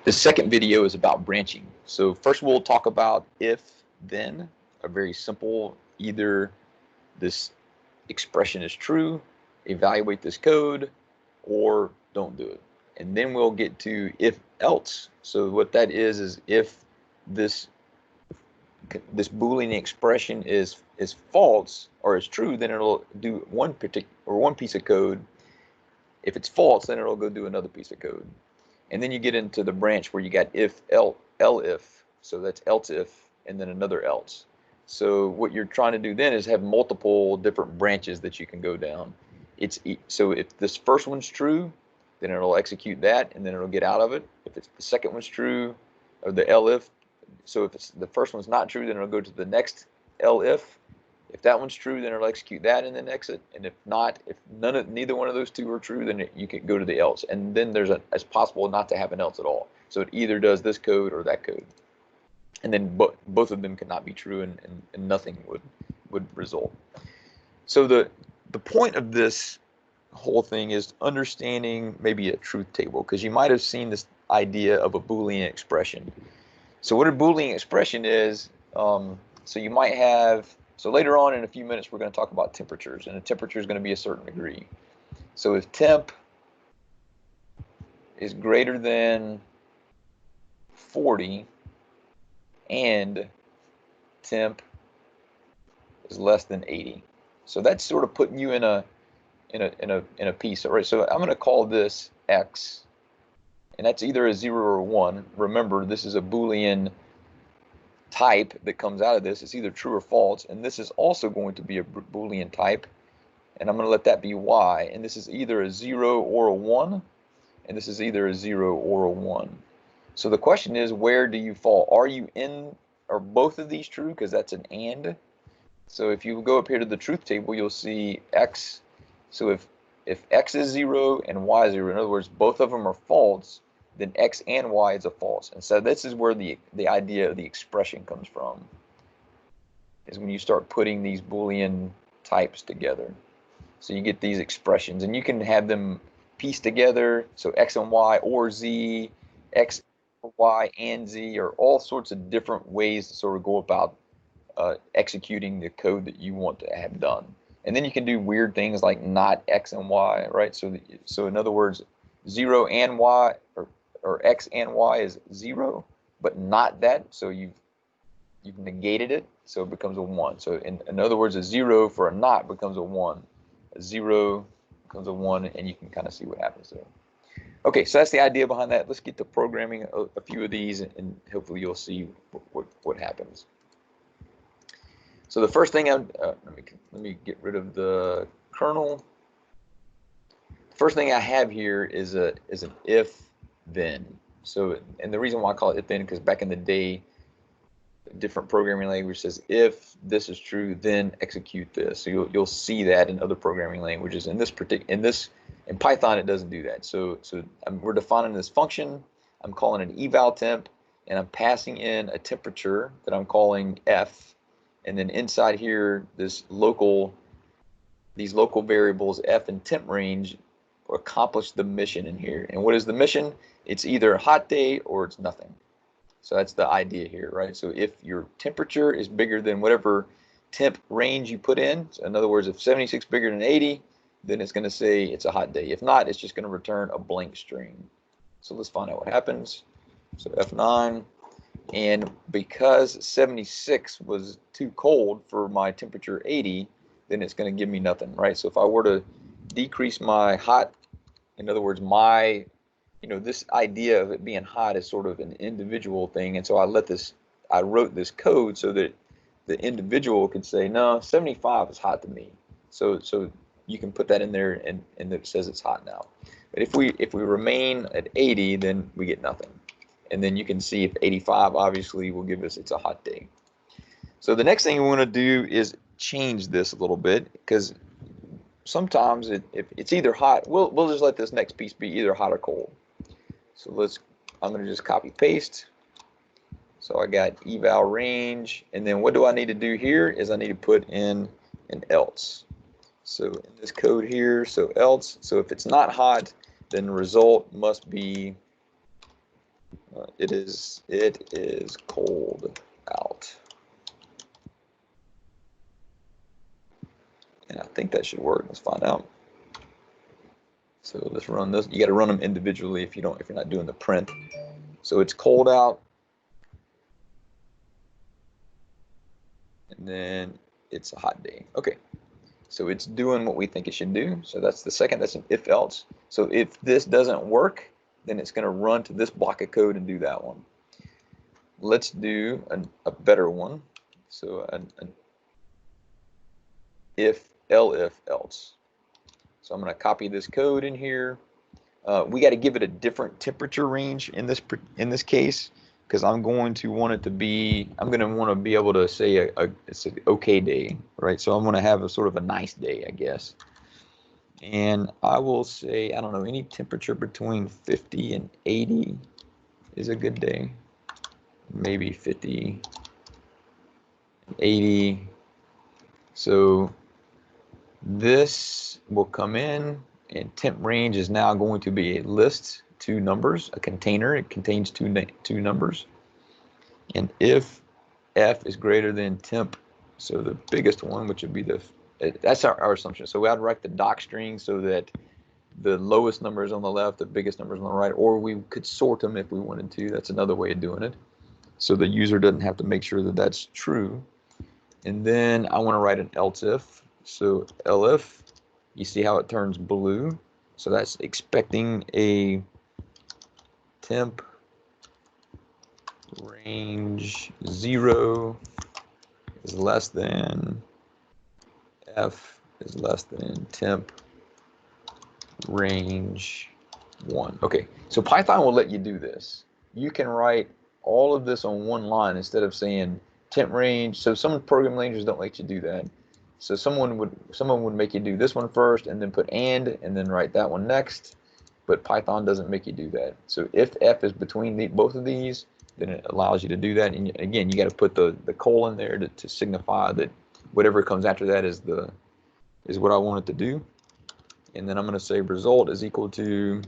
The second video is about branching. So first we'll talk about if, then, a very simple, either this expression is true, evaluate this code, or don't do it. And then we'll get to if else. So what that is if this Boolean expression is false or is true, then it'll do one piece of code. If it's false, then it'll go do another piece of code. And then you get into the branch where you got if, so that's else if, and then another else. So what you're trying to do then is have multiple different branches that you can go down. So if this first one's true, then it'll execute that, and then it'll get out of it. If it's the second one's true, or the elif, so if it's the first one's not true, then it'll go to the next elif. If that one's true, then it'll execute that and then exit. And if not, if neither one of those two are true, then you can go to the else. And then it's possible not to have an else at all. So it either does this code or that code. And then both of them cannot be true, and nothing would result. So the point of this whole thing is understanding maybe a truth table, because you might have seen this idea of a Boolean expression. So what a Boolean expression is, so you might have, so later on in a few minutes we're going to talk about temperatures, and a temperature is going to be a certain degree. So if temp is greater than 40 and temp is less than 80, so that's sort of putting you in a piece, right? So I'm going to call this x, and that's either a 0 or a 1. Remember, this is a Boolean type that comes out of this. It's either true or false, and this is also going to be a Boolean type, and I'm going to let that be y, and this is either a 0 or a 1, and this is either a 0 or a 1. So the question is, where do you fall? Are both of these true? Because that's an and. So if you go up here to the truth table, you'll see x. So if x is 0 and y is 0, in other words, both of them are false, then x and y is a false. And so this is where the idea of the expression comes from, is when you start putting these Boolean types together. So you get these expressions, and you can have them pieced together. So x and y, or z, x, y, and z, are all sorts of different ways to sort of go about executing the code that you want to have done. And then you can do weird things like not x and y, right? So in other words, 0 and y, or x and y is 0, but not that. So you've negated it, so it becomes a 1. So in other words, a 0 for a not becomes a 1. A 0 becomes a 1, and you can kind of see what happens there. Okay, so that's the idea behind that. Let's get to programming a few of these, and hopefully you'll see what happens. So the first thing, let me get rid of the kernel. The first thing I have here is an if then. So, and the reason why I call it if then, because back in the day, a different programming language says if this is true, then execute this. So you'll see that in other programming languages. In Python, it doesn't do that. So we're defining this function. I'm calling it eval temp, and I'm passing in a temperature that I'm calling f. And then inside here, these local variables f and temp range accomplish the mission in here. And what is the mission? It's either a hot day or it's nothing. So that's the idea here, right? So if your temperature is bigger than whatever temp range you put in, so in other words, if 76 is bigger than 80, then it's going to say it's a hot day. If not, it's just going to return a blank string. So let's find out what happens. So F9. And because 76 was too cold for my temperature 80, then it's going to give me nothing, right? So if I were to decrease my hot, in other words, this idea of it being hot is sort of an individual thing. And so I wrote this code so that the individual could say, no, 75 is hot to me. So you can put that in there, and it says it's hot now. But if we remain at 80, then we get nothing. And then you can see if 85 obviously will give us it's a hot day. So the next thing we want to do is change this a little bit, because sometimes if it's either hot, we'll just let this next piece be either hot or cold. So I'm going to just copy paste. So I got eval range, and then what do I need to do here is I need to put in an else. So in this code here, so else, so if it's not hot, then the result must be It is cold out. And I think that should work. Let's find out. So let's run this. You got to run them individually if you're not doing the print. So it's cold out. And then it's a hot day. Okay. So it's doing what we think it should do. So that's the second. That's an if-else. So if this doesn't work, then it's going to run to this block of code and do that one. Let's do a better one. So an if-elif-else. So I'm going to copy this code in here. We got to give it a different temperature range in this case, because I'm going to want it to be, I'm going to want to be able to say it's an okay day, right? So I'm going to have a sort of a nice day, I guess. And I will say, I don't know, any temperature between 50 and 80 is a good day. Maybe 50, 80. So this will come in, and temp range is now going to be a list, 2 numbers, a container. It contains two numbers. And if f is greater than temp, so the biggest one, which would be that's our assumption. So I'd write the doc string so that the lowest number is on the left, the biggest number is on the right, or we could sort them if we wanted to. That's another way of doing it. So the user doesn't have to make sure that that's true. And then I want to write an else if. So elif, you see how it turns blue? So that's expecting a temp range 0 is less than f is less than temp range 1. Okay, so Python will let you do this. You can write all of this on one line instead of saying temp range. So some programming languages don't let you do that. So someone would make you do this one first and then put and then write that one next. But Python doesn't make you do that. So if f is between both of these, then it allows you to do that. And again, you got to put the colon there to signify that whatever comes after that is what I want it to do. And then I'm going to say result is equal to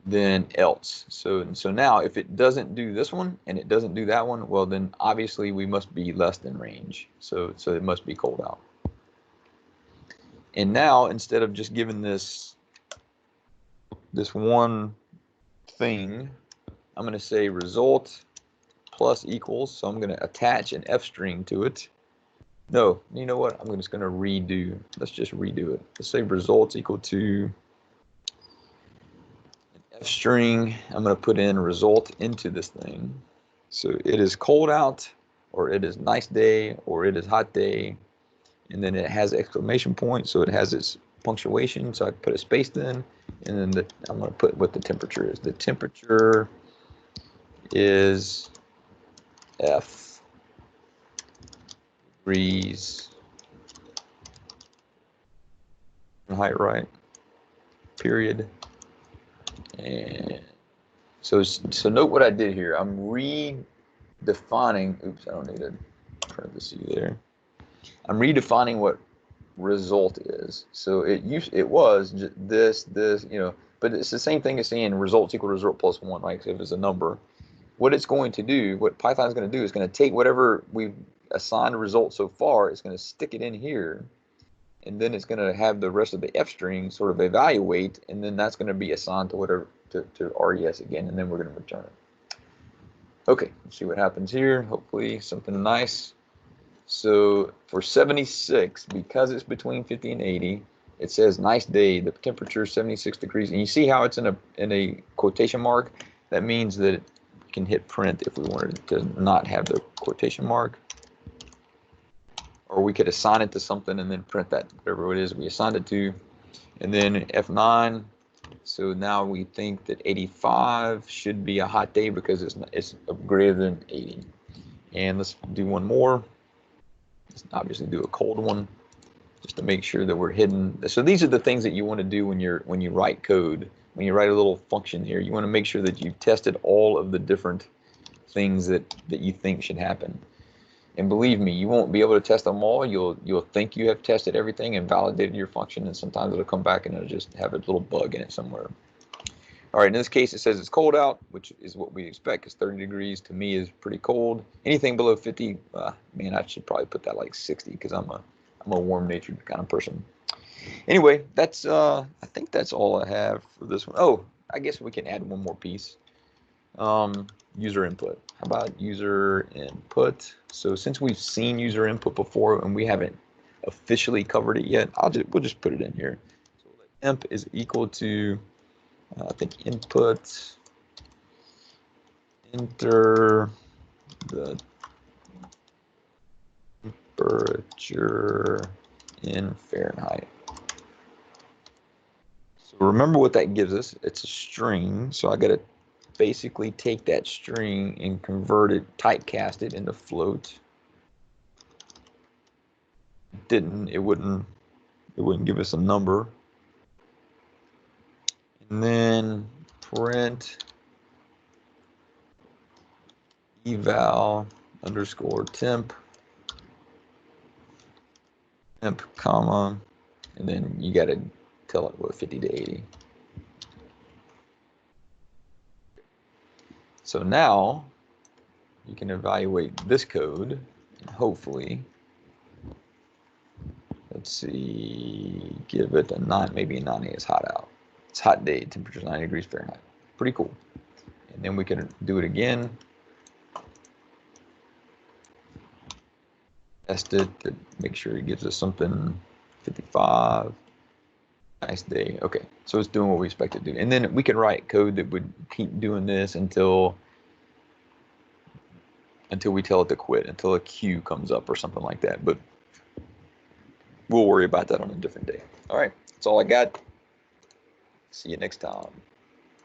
then else. So now if it doesn't do this one and it doesn't do that one, well then obviously we must be less than range. So it must be cold out. And now instead of just giving this one thing, I'm going to say result plus equals. So I'm going to attach an f string to it. No, you know what? I'm just going to redo. Let's just redo it. Let's say results equal to f string. I'm going to put in result into this thing. So it is cold out, or it is nice day, or it is hot day. And then it has exclamation point, so it has its punctuation. So I put a space in, and then I'm going to put what the temperature is. The temperature is F degrees height, right? Period. And so note what I did here. I'm redefining. Oops, I don't need a parenthesis there. I'm redefining what result is. So it was just this, you know, but it's the same thing as saying results equal to result plus 1, right? So if it's a number, what it's going to do, what Python is going to do is going to take whatever we've assigned a result so far, it's going to stick it in here, and then it's going to have the rest of the f string sort of evaluate, and then that's going to be assigned to whatever to res again, and then we're going to return it. Okay, let's see what happens here. Hopefully something nice. So for 76, because it's between 50 and 80, it says nice day. The temperature is 76 degrees, and you see how it's in a quotation mark. That means that it can hit print if we wanted to not have the quotation mark, or we could assign it to something and then print that whatever it is we assigned it to. And then F9. So now we think that 85 should be a hot day because it's greater than 80. And let's do one more. Let's obviously do a cold one just to make sure that we're hidden. So these are the things that you want to do when you write code. When you write a little function here, you want to make sure that you've tested all of the different things that you think should happen. And believe me, you won't be able to test them all. You'll think you have tested everything and validated your function, and sometimes it'll come back and it'll just have a little bug in it somewhere. All right, in this case, it says it's cold out, which is what we expect, because 30 degrees to me is pretty cold. Anything below 50, man, I should probably put that like 60, because I'm a warm-natured kind of person. Anyway, that's I think that's all I have for this one. Oh, I guess we can add one more piece. User input. How about user input? So since we've seen user input before and we haven't officially covered it yet, we'll just put it in here. So temp is equal to I think input, enter the temperature in Fahrenheit. So remember what that gives us. It's a string, so I got to basically take that string and convert it, typecast it into float. It wouldn't give us a number. And then print eval underscore temp, comma, and then you got to tell it what 50 to 80. So now you can evaluate this code and hopefully, let's see, give it a 9, maybe a 90. It's hot out. It's a hot day, temperature's 90 degrees Fahrenheit. Pretty cool. And then we can do it again. Test it to make sure it gives us something 55. Nice day. Okay, so it's doing what we expect it to do. And then we can write code that would keep doing this until we tell it to quit, until a queue comes up or something like that. But we'll worry about that on a different day. All right, that's all I got. See you next time.